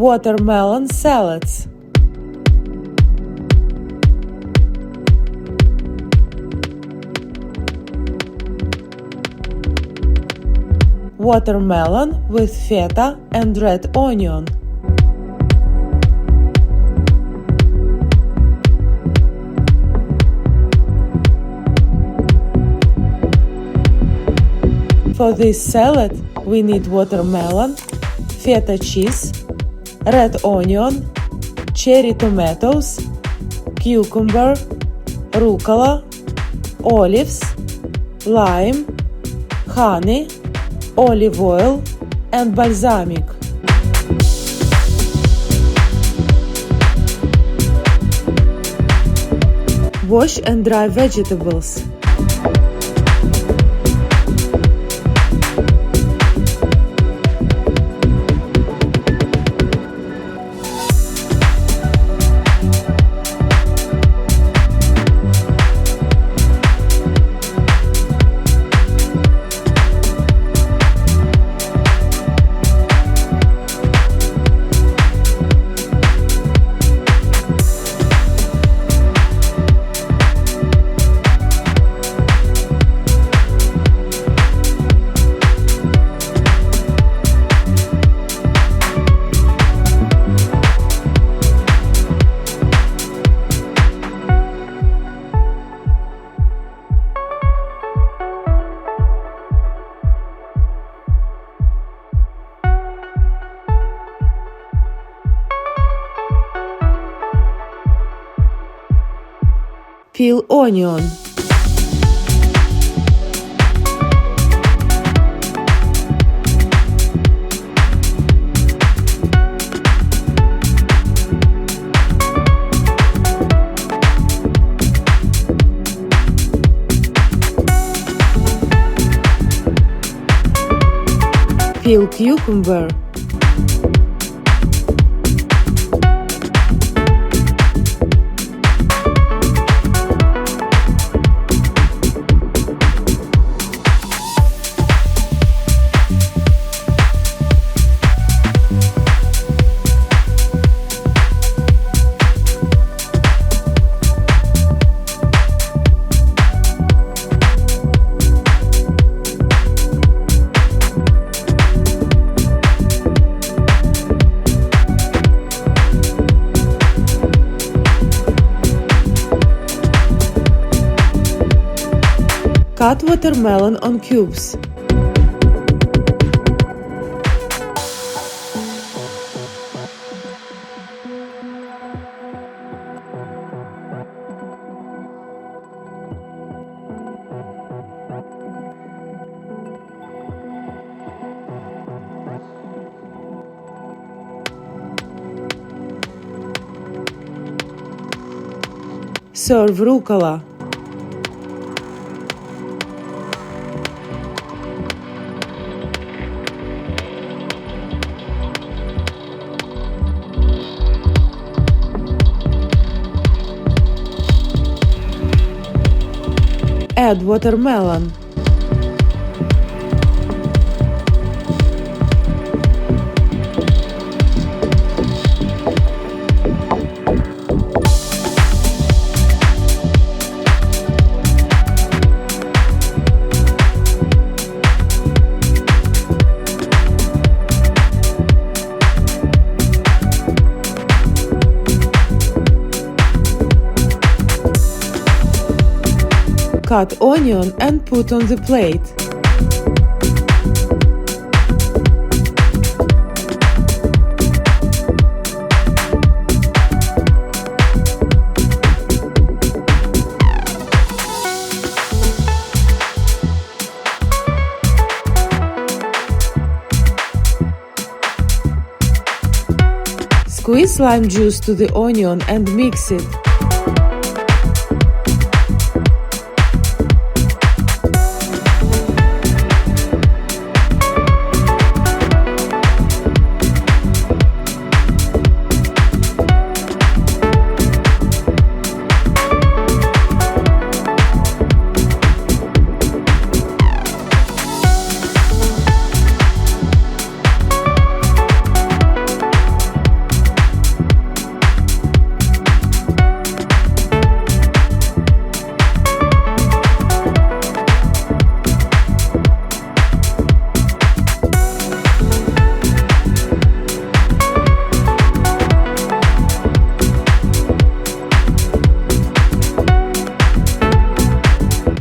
Watermelon salads. Watermelon with feta and red onion. For this salad, we need watermelon, feta cheese, red onion, cherry tomatoes, cucumber, rucola, olives, lime, honey, olive oil, and balsamic. Wash and dry vegetables. Peel onion. Peel cucumber. Cut watermelon on cubes. Serve rucola. Add watermelon. Cut onion and put on the plate. Squeeze lime juice to the onion and mix it.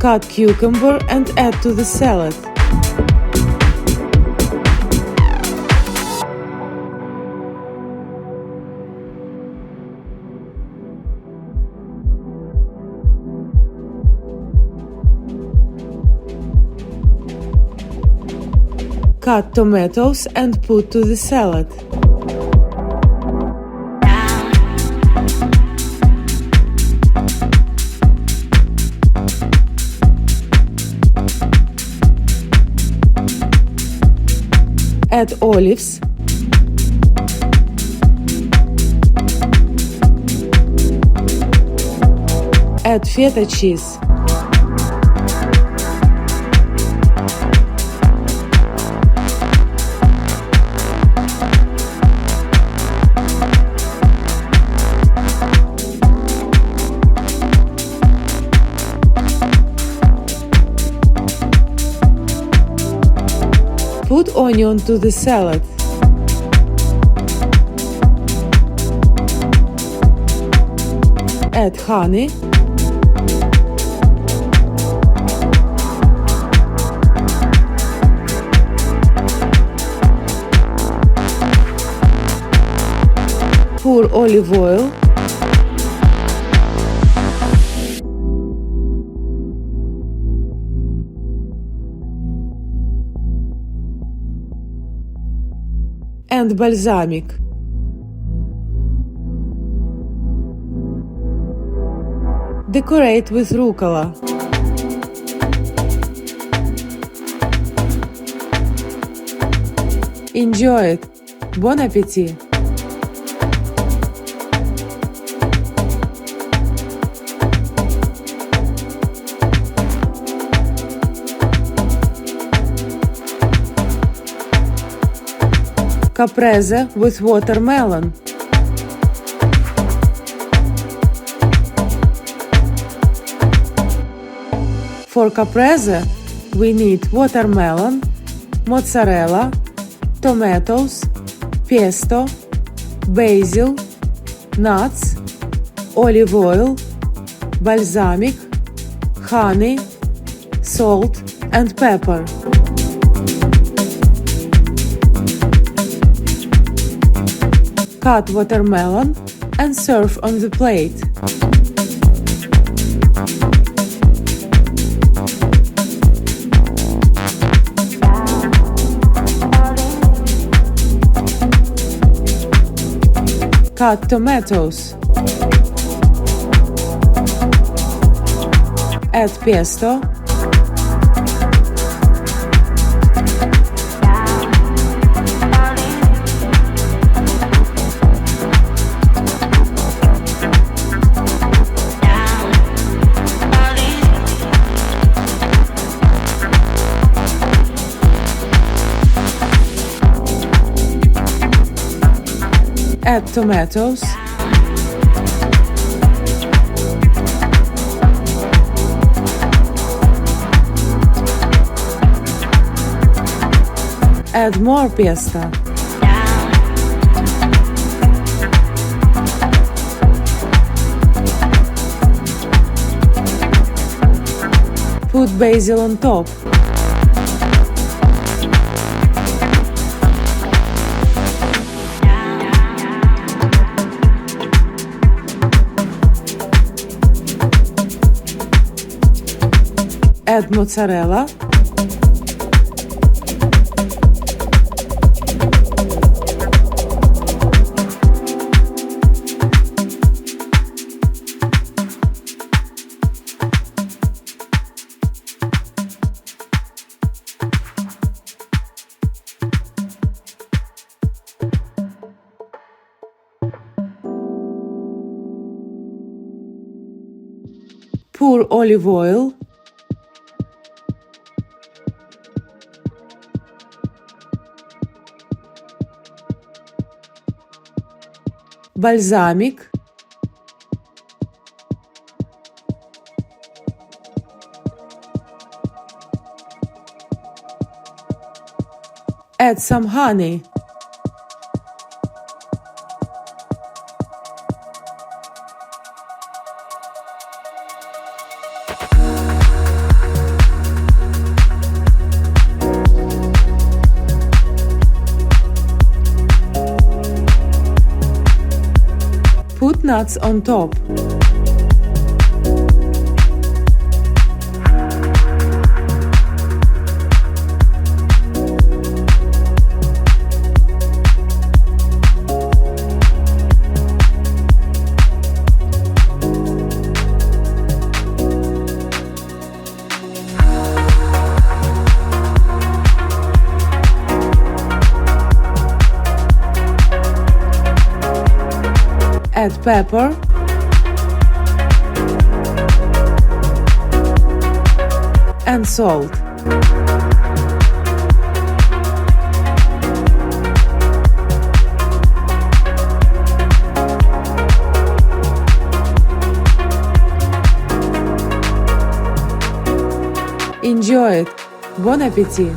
Cut cucumber and add to the salad. Cut tomatoes and put to the salad. Add olives. Add feta cheese. Put onion to the salad. Add honey. Pour olive oil. And balsamic. Decorate with rucola. Enjoy it! Bon appétit! Caprese with watermelon. For caprese, we need watermelon, mozzarella, tomatoes, pesto, basil, nuts, olive oil, balsamic, honey, salt and pepper. Cut watermelon and serve on the plate. Cut tomatoes. Add pesto. Add tomatoes. Add more pesto. Put basil on top. Add mozzarella. Pour olive oil. Balsamic. Add some honey. nuts on top. Add pepper and salt. Enjoy it! Bon appétit!